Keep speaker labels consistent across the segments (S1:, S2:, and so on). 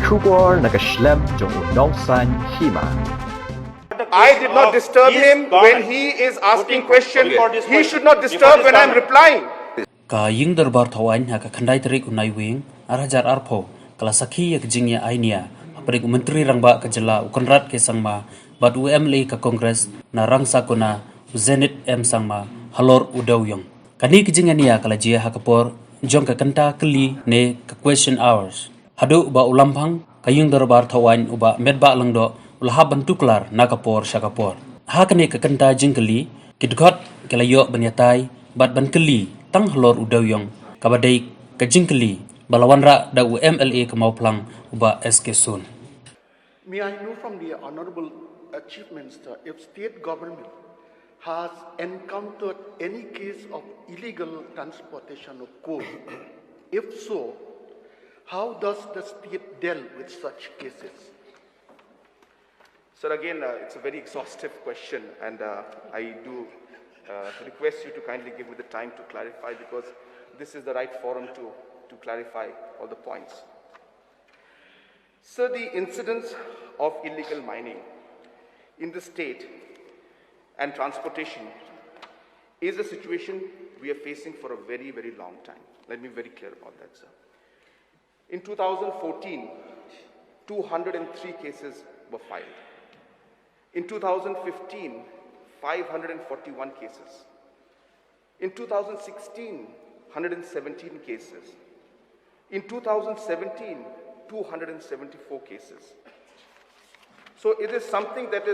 S1: Shubor nakaslem jong Nongsan Hima.
S2: I did not disturb him when he is asking questions. He should not disturb when I am replying.
S3: Ka ying darbar thawain ha ka khandai tarik unai wing arajar arpho kala sakhi yak jingya ainia aprik menteri rangba ka jela ukonrat ke sangma bat UMLA ka kongres na rangsa kona zenit m sangma halor udawyong kani ki jingania kala jia ha kapor jong ka kanta kli ne ka question hours hadu ba ulampang ka ying darbar thawain uba medba langdo ulha bantuklar na kapor shakapor ha kani ka kanta jingkali kidgot kala yo banyatai bat bankeli tang halor udawyong kabadai kajingkeli balawanra da UMLA kamauplang uba SK Sun.
S4: May I know from the Honorable Chief Minister if state government has encountered any case of illegal transportation of coal? If so, how does the state deal with such cases?
S2: Sir, again, it's a very exhaustive question, and I do request you to kindly give me the time to clarify, because this is the right forum to clarify all the points. So the incidence of illegal mining in the state and transportation is a situation we are facing for a very, very long time. Let me be very clear about that, sir. In 2014, 203 cases were filed. In 2015, 541 cases. In 2016, 117 cases. In 2017, 274 cases. So it is something that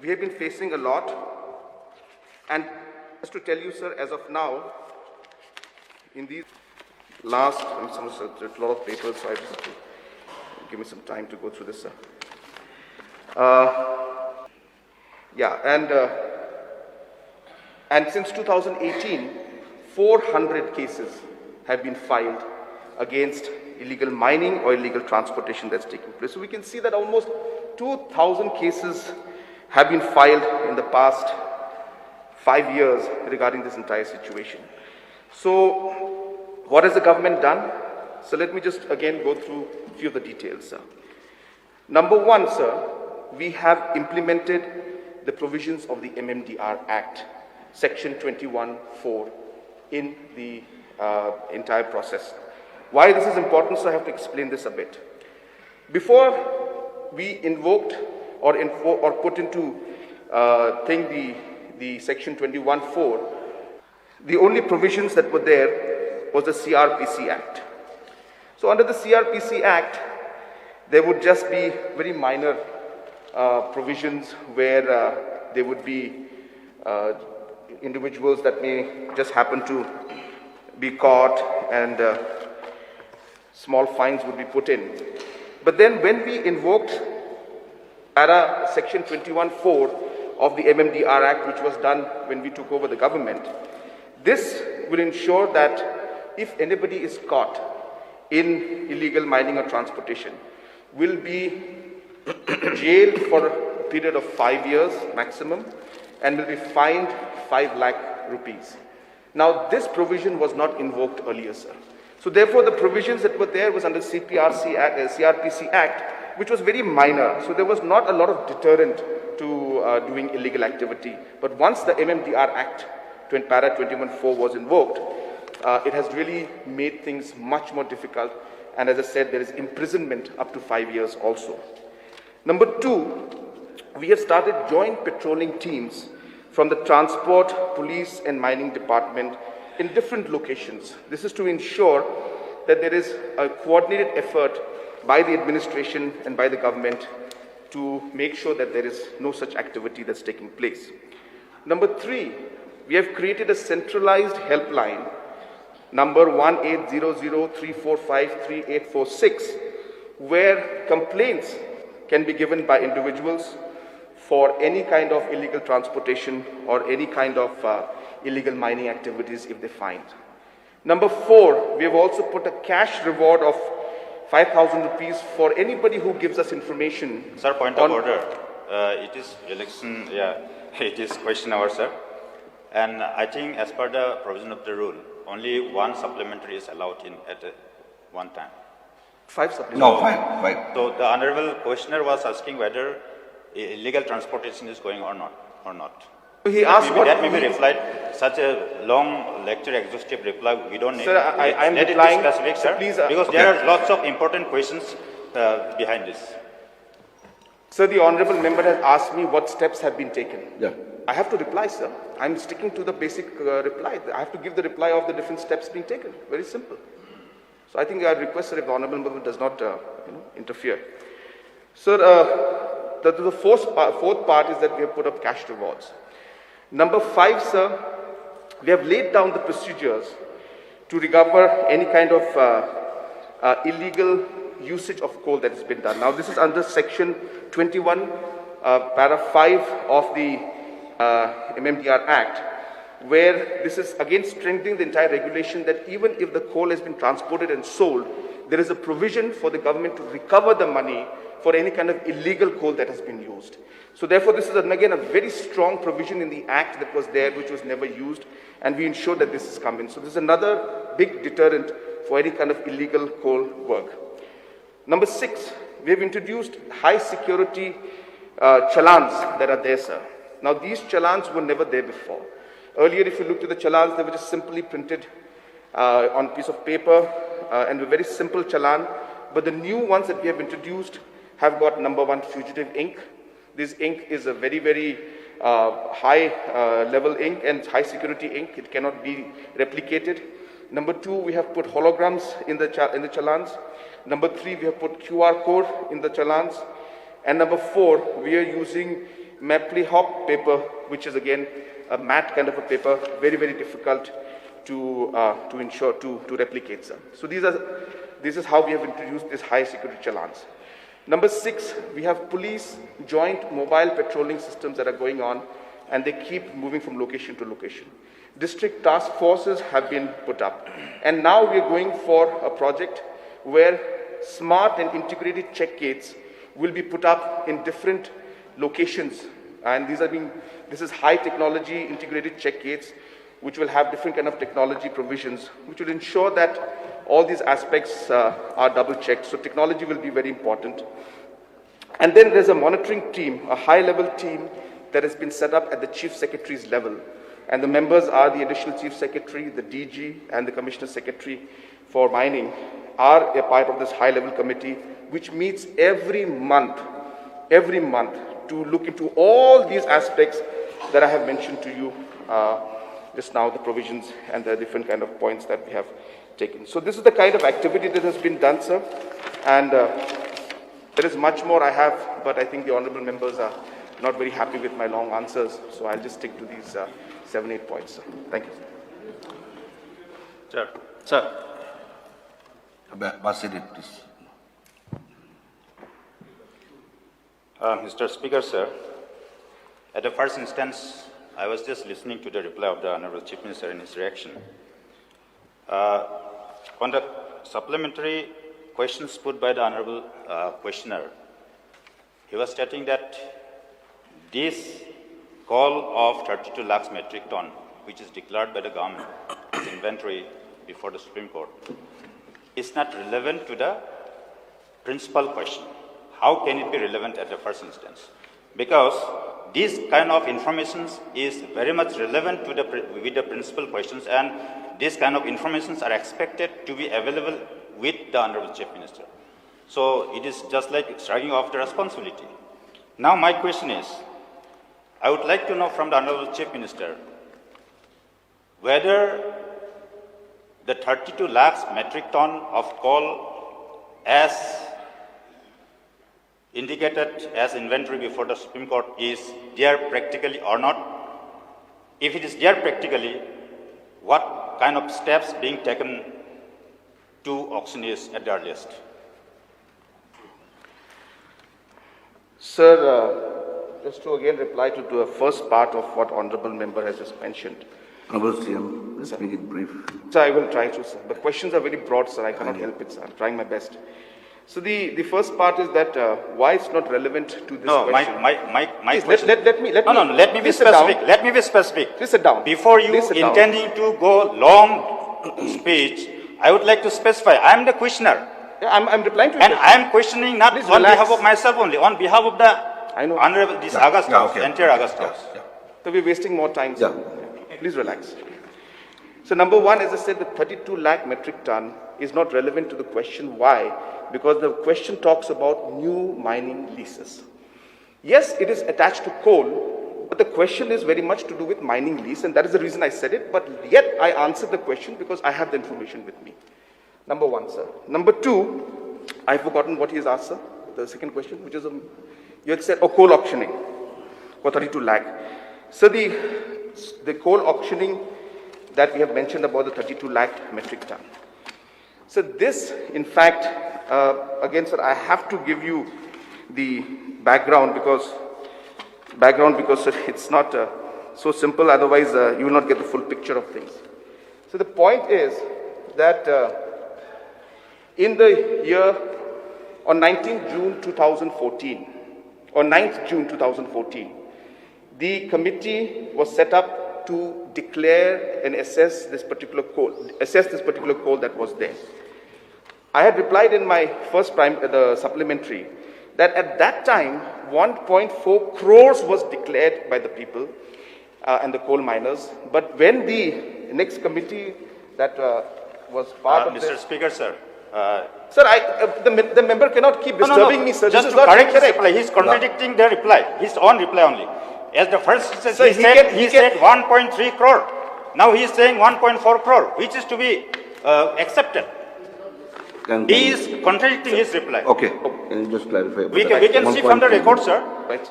S2: we have been facing a lot. And just to tell you, sir, as of now, in these last, there's a lot of papers, so I just have to give me some time to go through this, sir. And since 2018, 400 cases have been filed against illegal mining or illegal transportation that's taking place. So we can see that almost 2,000 cases have been filed in the past 5 years regarding this entire situation. So what has the government done? So let me just again go through a few of the details, sir. Number one, sir, we have implemented the provisions of the MMDR Act, Section 21(4), in the entire process. Why this is important, so I have to explain this a bit. Before we invoked or put into the Section 21(4), the only provisions that were there was the CRPC Act. So under the CRPC Act, there would just be very minor provisions where there would be individuals that may just happen to be caught and small fines would be put in. But then when we invoked para Section 21(4) of the MMDR Act, which was done when we took over the government, this will ensure that if anybody is caught in illegal mining or transportation, will be jailed for a period of 5 years maximum and will be fined 5 lakh rupees. Now, this provision was not invoked earlier, sir. So therefore, the provisions that were there was under CRPC Act, which was very minor. So there was not a lot of deterrent to doing illegal activity. But once the MMDR Act, para 21(4) was invoked, it has really made things much more difficult. And as I said, there is imprisonment up to 5 years also. Number two, we have started joint patrolling teams from the Transport, Police and Mining Department in different locations. This is to ensure that there is a coordinated effort by the administration and by the government to make sure that there is no such activity that's taking place. Number three, we have created a centralized helpline, number 1800-345-3846, where complaints can be given by individuals for any kind of illegal transportation or any kind of illegal mining activities if they find. Number four, we have also put a cash reward of 5,000 rupees for anybody who gives us information.
S5: Sir, point of order. It is election, it is question hour, sir. And I think as per the provision of the rule, only one supplementary is allowed in at one time.
S2: 5, sir. Please.
S6: No, fine.
S5: So the honorable questioner was asking whether illegal transportation is going or not.
S2: He asked
S5: That may be replied. Such a long lecture, exhaustive reply, we don't need.
S2: Sir, I am
S5: Let it be
S2: replying.
S5: specific, sir,
S2: Please,
S5: because there are lots of important questions behind this.
S2: Sir, the honorable member has asked me what steps have been taken.
S6: Yeah.
S2: I have to reply, sir. I'm sticking to the basic reply. I have to give the reply of the different steps being taken. Very simple. So I think I request, sir, if the honorable member does not interfere. Sir, the fourth part is that we have put up cash rewards. Number 5, sir, we have laid down the procedures to recover any kind of illegal usage of coal that has been done. Now, this is under Section 21, Para 5 of the MMDR Act, where this is again strengthening the entire regulation that even if the coal has been transported and sold, there is a provision for the government to recover the money for any kind of illegal coal that has been used. So therefore, this is again a very strong provision in the Act that was there, which was never used, and we ensure that this has come in. So this is another big deterrent for any kind of illegal coal work. Number 6, we have introduced high security challans that are there, sir. Now, these challans were never there before. Earlier, if you looked at the challans, they were just simply printed on a piece of paper and a very simple challan. But the new ones that we have introduced have got number 1, fugitive ink. This ink is a very, very high level ink and high security ink. It cannot be replicated. Number 2, we have put holograms in the challans. Number 3, we have put QR code in the challans. And number 4, we are using Mapley Hop paper, which is again a matte kind of a paper, very, very difficult to replicate, sir. So this is how we have introduced this high security challans. Number 6, we have police joint mobile patrolling systems that are going on, and they keep moving from location to location. District task forces have been put up. And now we are going for a project where smart and integrated check gates will be put up in different locations. And this is high technology integrated check gates, which will have different kind of technology provisions, which will ensure that all these aspects are double checked. So technology will be very important. And then there's a monitoring team, a high level team that has been set up at the Chief Secretary's level. And the members are the Additional Chief Secretary, the DG, and the Commissioner Secretary for Mining are a part of this high level committee, which meets every month to look into all these aspects that I have mentioned to you just now, the provisions and the different kind of points that we have taken. So this is the kind of activity that has been done, sir. And there is much more I have, but I think the honorable members are not very happy with my long answers. So I'll just stick to these 7-8 points, sir. Thank you.
S5: Sir.
S6: Basir, please.
S5: Mr. Speaker, sir, at the first instance, I was just listening to the reply of the Honorable Chief Minister in his reaction. On the supplementary questions put by the Honorable questioner, he was stating that this call of 32 lakhs metric ton, which is declared by the government as inventory before the Supreme Court, is not relevant to the principal question. How can it be relevant at the first instance? Because this kind of information is very much relevant to with the principal questions, and these kind of information are expected to be available with the Honorable Chief Minister. So it is just like shrugging off the responsibility. Now my question is, I would like to know from the Honorable Chief Minister whether the 32 lakhs metric ton of coal as indicated as inventory before the Supreme Court is there practically or not. If it is there practically, what kind of steps being taken to auction is at the earliest?
S2: Sir, just to again reply to the first part of what honorable member has just mentioned.
S6: Honorable CM, let's make it brief.
S2: Sir, I will try to, sir. The questions are very broad, sir. I cannot help it, sir. I'm trying my best. So the first part is that why it's not relevant to this question.
S5: My
S2: Please,
S5: question.
S2: let me
S5: Let me be specific. Let me be specific.
S2: Please sit down.
S5: Before you
S2: Please sit down.
S5: intending to go long speech, I would like to specify. I am the questioner.
S2: I'm replying to you.
S5: And I am questioning not
S2: Please
S5: on
S2: relax.
S5: behalf of myself only, on behalf of the
S2: I know.
S5: Honorable, this
S6: Yeah,
S5: August
S6: yeah,
S5: House,
S6: okay.
S5: entire August
S6: Yeah,
S5: House.
S6: yeah.
S2: So we're wasting more time, sir.
S6: Yeah.
S2: Please relax. So number one, as I said, the 32 lakh metric ton is not relevant to the question. Why? Because the question talks about new mining leases. Yes, it is attached to coal, but the question is very much to do with mining lease, and that is the reason I said it, but yet I answered the question because I have the information with me. Number one, sir. Number two, I've forgotten what he has asked, sir. The second question, which is, you had said, coal auctioning for 32 lakh. So the coal auctioning that we have mentioned about the 32 lakh metric ton. So this, in fact, again, sir, I have to give you the background because sir, it's not so simple. Otherwise, you will not get the full picture of things. So the point is that in the year on 19th June 2014, on 9th June 2014, the committee was set up to declare and assess this particular coal that was there. I had replied in my first the supplementary that at that time 1.4 crores was declared by the people and the coal miners. But when the next committee that was part of
S5: Mr.
S2: this,
S5: Speaker, sir.
S2: sir, the member cannot keep disturbing me, sir.
S5: Just
S2: This is
S5: to
S2: not
S5: correct his
S2: correct.
S5: reply, he's contradicting the reply, his own reply only. As the first says,
S2: Sir,
S5: he said 1.3 crore. Now he is saying 1.4 crore, which is to be accepted. He is contradicting his reply.
S6: Okay, can you just clarify? about
S5: We
S6: that?
S5: can see from the
S6: 1.3.
S5: record, sir.
S2: Right.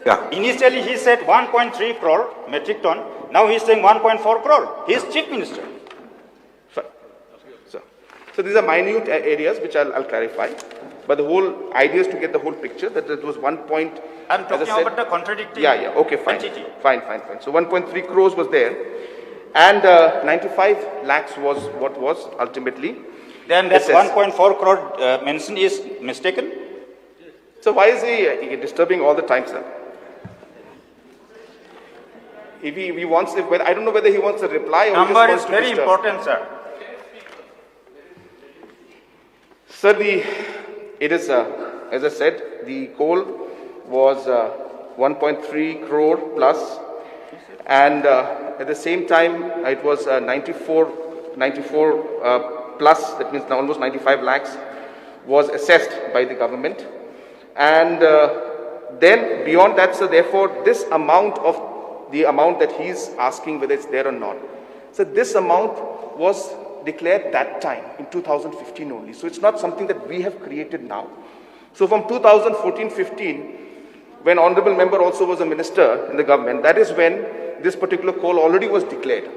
S6: Yeah,
S5: Initially he said 1.3 crore metric ton. Now he is saying 1.4 crore. He is chief minister.
S2: Fine. So these are minute areas which I'll clarify. But the whole idea is to get the whole picture that it was 1 point.
S5: I'm
S2: as I
S5: talking
S2: said-
S5: about the contradicting.
S2: Yeah, okay, fine.
S5: entity.
S2: Fine. So 1.3 crores was there. And 95 lakhs was what was ultimately.
S5: Then that
S2: assessed.
S5: 1.4 crore mention is mistaken.
S2: So why is he disturbing all the time, sir? If he wants, I don't know whether he wants a reply or
S5: Number
S2: he
S5: is
S2: just wants to
S5: very
S2: disturb.
S5: important, sir.
S2: Sir, it is, as I said, the coal was 1.3 crore plus, and at the same time, it was 94 plus, that means now almost 95 lakhs, was assessed by the government. And then beyond that, so therefore, this amount of the amount that he's asking whether it's there or not. So this amount was declared that time in 2015 only. So it's not something that we have created now. So from 2014-15, when honorable member also was a minister in the government, that is when this particular coal already was declared.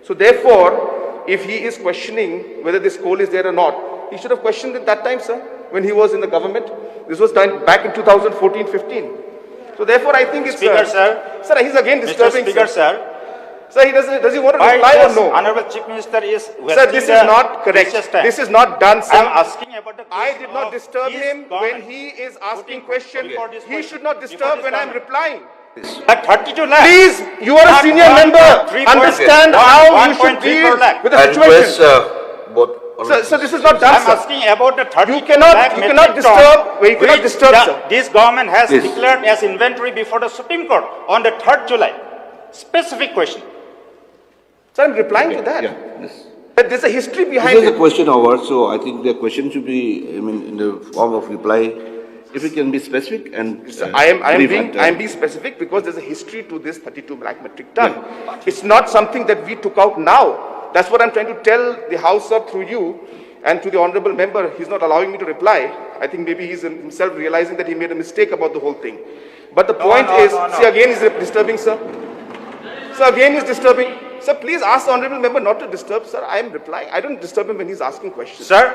S2: So therefore, if he is questioning whether this coal is there or not, he should have questioned it that time, sir, when he was in the government. This was done back in 2014-15. So therefore, I think it's...
S5: Speaker, sir.
S2: Sir, he's again
S5: Mr.
S2: disturbing,
S5: Speaker,
S2: sir.
S5: sir.
S2: Sir, does he want to
S5: Why
S2: reply or
S5: does
S2: no?
S5: Honorable Chief Minister is
S2: Sir, this is not correct. This is not done, sir.
S5: I am asking about the
S2: I
S5: case
S2: did not
S5: of
S2: disturb
S5: his
S2: him when
S5: government.
S2: he is asking
S5: Putting
S2: questions.
S5: before this
S2: He
S5: question,
S2: should not
S5: before
S2: disturb
S5: this
S2: when I am
S5: government.
S2: replying.
S5: But 32 lakhs.
S2: Please, you are a
S5: Not
S2: senior
S5: 1.3
S2: member. Understand how you should
S5: 1.3
S2: deal
S5: per lakh.
S2: with the
S6: I request
S2: situation.
S6: both.
S2: So this is not done,
S5: I'm
S2: sir.
S5: asking about the 32
S2: You cannot-
S5: lakh
S2: you
S5: metric
S2: cannot
S5: ton
S2: disturb- you cannot
S5: which
S2: disturb,
S5: the-
S2: sir.
S5: This government has
S6: Please.
S5: declared as inventory before the Supreme Court on the 3rd July. Specific question.
S2: So I'm replying to that.
S6: Yeah, this
S2: But there's a history behind
S6: is a
S2: it.
S6: question hour, so I think the question should be, in the form of reply. If it can be specific and
S2: I am
S6: brief
S2: being
S6: at time.
S2: specific because there's a history to this 32 lakh metric ton. It's not something that we took out now. That's what I'm trying to tell the House up through you and to the honorable member. He's not allowing me to reply. I think maybe he's himself realizing that he made a mistake about the whole thing. But the point is, see again he's disturbing, sir. So again he's disturbing. Sir, please ask the honorable member not to disturb, sir. I am replying. I don't disturb him when he's asking questions.
S5: Sir,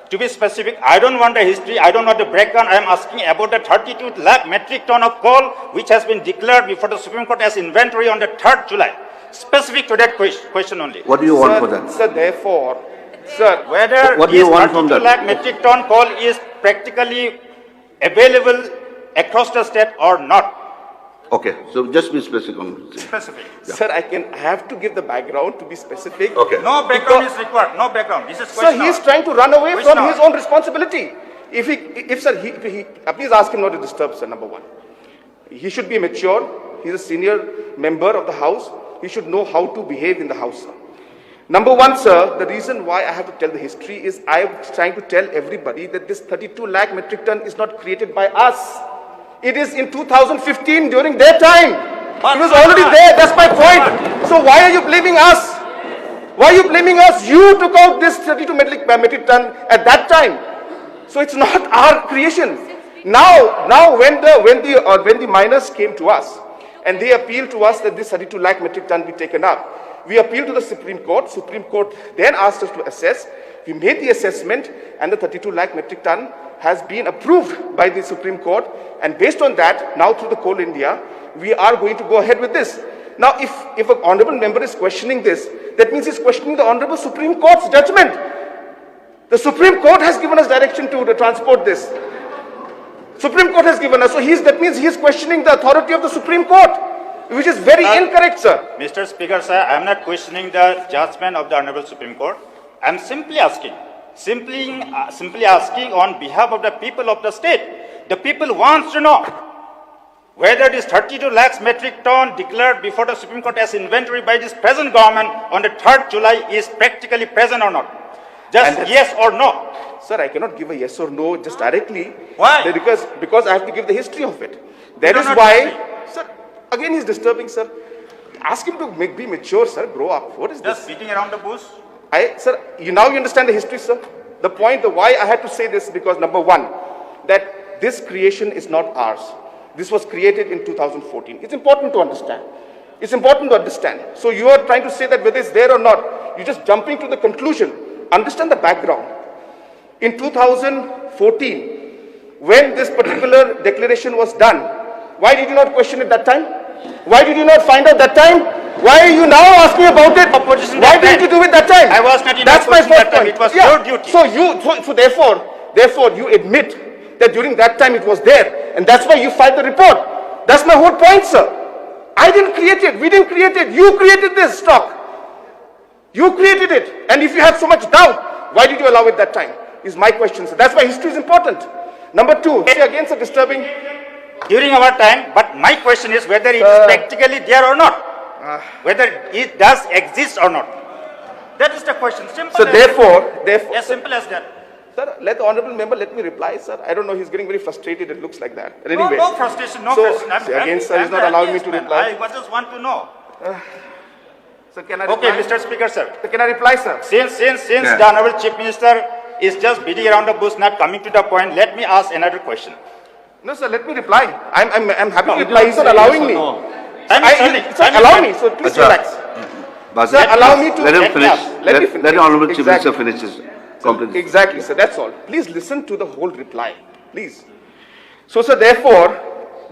S5: to be specific, I don't want the history, I don't want the breakdown. I am asking about the 32 lakh metric ton of coal which has been declared before the Supreme Court as inventory on the 3rd July. Specific to that question only.
S6: What do you want
S2: Sir,
S6: for that?
S2: Sir, therefore, sir,
S5: Whether
S6: What do you
S5: this
S6: want from
S5: 32
S6: that?
S5: lakh metric ton coal is practically available across the state or not.
S6: Okay, so just be specific on it.
S5: Specific.
S2: Sir, I have to give the background to be specific.
S6: Okay.
S5: No background is required. No background. This is
S2: Sir,
S5: question
S2: he is
S5: hour.
S2: trying to run away
S5: Question
S2: from his
S5: hour.
S2: own responsibility. Please ask him not to disturb, sir, number one. He should be mature. He's a senior member of the House. He should know how to behave in the House, sir. Number one, sir, the reason why I have to tell the history is I am trying to tell everybody that this 32 lakh metric ton is not created by us. It is in 2015 during their time. It was already there. That's my point. So why are you blaming us? Why are you blaming us? You took out this 32 metric ton at that time. So it's not our creation. Now when the miners came to us and they appealed to us that this 32 lakh metric ton be taken up, we appealed to the Supreme Court. Supreme Court then asked us to assess. We made the assessment and the 32 lakh metric ton has been approved by the Supreme Court, and based on that, now through the Coal India, we are going to go ahead with this. Now, if an honourable member is questioning this, that means he's questioning the Honourable Supreme Court's judgment. The Supreme Court has given us direction to transport this. Supreme Court has given us, so that means he is questioning the authority of the Supreme Court, which is very incorrect, sir.
S5: Mr. Speaker, sir, I am not questioning the judgment of the Honorable Supreme Court. I am simply asking on behalf of the people of the state. The people wants to know whether this 32 lakhs metric ton declared before the Supreme Court as inventory by this present government on the 3rd July is practically present or not. Just yes or no.
S2: Sir, I cannot give a yes or no just directly.
S5: Why?
S2: Because I have to give the history of it. That
S5: You
S2: is
S5: do not
S2: why,
S5: history.
S2: sir, again he's disturbing, sir. Ask him to be mature, sir, grow up. What is
S5: Just
S2: this?
S5: beating around the bush.
S2: Sir, now you understand the history, sir. The point, why I had to say this, because number one, that this creation is not ours. This was created in 2014. It's important to understand. It's important to understand. So you are trying to say that whether it's there or not, you're just jumping to the conclusion. Understand the background. In 2014, when this particular declaration was done, why did you not question it that time? Why did you not find out that time? Why are you now asking about it?
S5: Opposition
S2: Why
S5: that
S2: didn't
S5: time.
S2: you do it that time?
S5: I was not in
S2: That's my
S5: opposition
S2: first
S5: that time.
S2: point.
S5: It was your duty.
S2: So therefore you admit that during that time it was there, and that's why you filed the report. That's my whole point, sir. I didn't create it. We didn't create it. You created this stock. You created it. And if you have so much doubt, why did you allow it that time? Is my question, sir. That's why history is important. Number two, say again, sir, disturbing.
S5: During our time, but my question is whether it is practically there or not. Whether it does exist or not. That is the question. Simple.
S2: So
S5: as
S2: therefore,
S5: as simple as that.
S2: sir, let the honourable member let me reply, sir. I don't know, he's getting very frustrated, it looks like that. But anyway.
S5: No frustration, no
S2: So,
S5: frustration.
S2: see, again, sir, he's not allowing me to reply.
S5: I just want to know.
S2: So can I
S5: Okay,
S2: reply?
S5: Mr. Speaker, sir.
S2: So can I reply, sir?
S5: Since
S6: Yeah.
S5: the Honorable Chief Minister is just beating around the bush, not coming to the point, let me ask another question.
S2: No, sir, let me reply. I'm happy to
S7: you
S2: reply.
S7: don't
S2: He's not
S7: say
S2: allowing
S7: yes or
S2: me.
S7: no.
S5: I'm listening.
S2: Sir,
S5: I'm
S2: allow
S5: listening.
S2: me, so please
S6: Acha.
S2: relax.
S6: Basit,
S2: Sir, allow me to-
S6: let him
S2: let me
S6: finish.
S2: ask. Let me finish.
S6: Let the Honorable Chief
S2: Exactly.
S6: Minister finish his comprehension.
S2: Exactly, sir, that's all. Please listen to the whole reply, please. So, sir, therefore,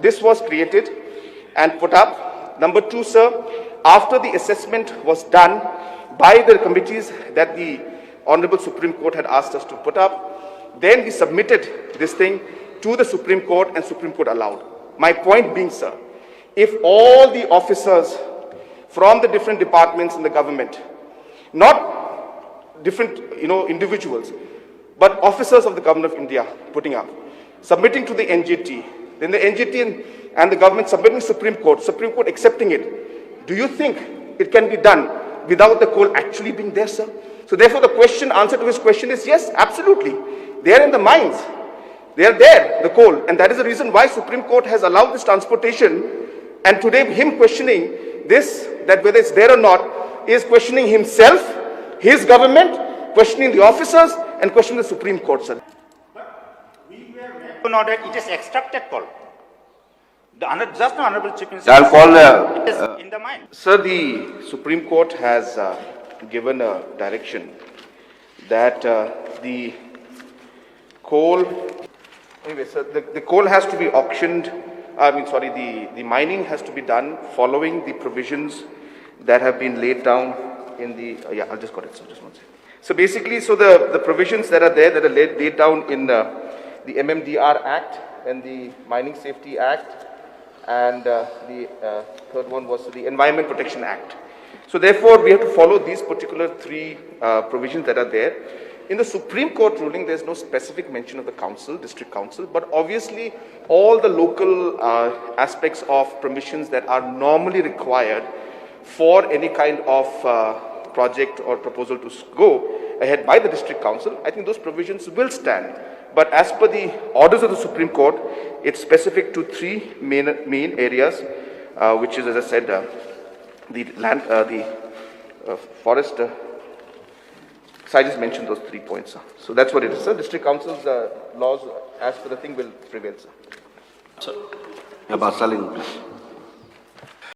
S2: this was created and put up. Number two, sir, after the assessment was done by the committees that the Honorable Supreme Court had asked us to put up, then we submitted this thing to the Supreme Court and Supreme Court allowed. My point being, sir, if all the officers from the different departments in the government, not different, individuals, but officers of the government of India putting up, submitting to the NGT, then the NGT and the government submitting Supreme Court accepting it. Do you think it can be done without the coal actually being there, sir? So therefore the answer to his question is yes, absolutely. They are in the mines. They are there, the coal. And that is the reason why Supreme Court has allowed this transportation. And today him questioning this, that whether it's there or not, is questioning himself, his government, questioning the officers, and questioning the Supreme Court, sir.
S5: To know that it is extracted coal. Just the Honorable Chief Minister.
S6: I'll call,
S5: it is in the mine.
S2: Sir, the Supreme Court has given a direction that the coal, anyway, sir, the coal has to be auctioned, the mining has to be done following the provisions that have been laid down in the, I'll just got it, sir, just one second. So basically, the provisions that are there, that are laid down in the MMDR Act and the Mining Safety Act and the third one was the Environment Protection Act. So therefore, we have to follow these particular three provisions that are there. In the Supreme Court ruling, there's no specific mention of the council, district council, but obviously all the local aspects of permissions that are normally required for any kind of project or proposal to go ahead by the district council, I think those provisions will stand. But as per the orders of the Supreme Court, it's specific to three main areas, which is, as I said, the land, forest. So I just mentioned those 3 points. So that's what it is, sir. District council's laws, as per the thing, will prevail, sir.
S6: About selling, please.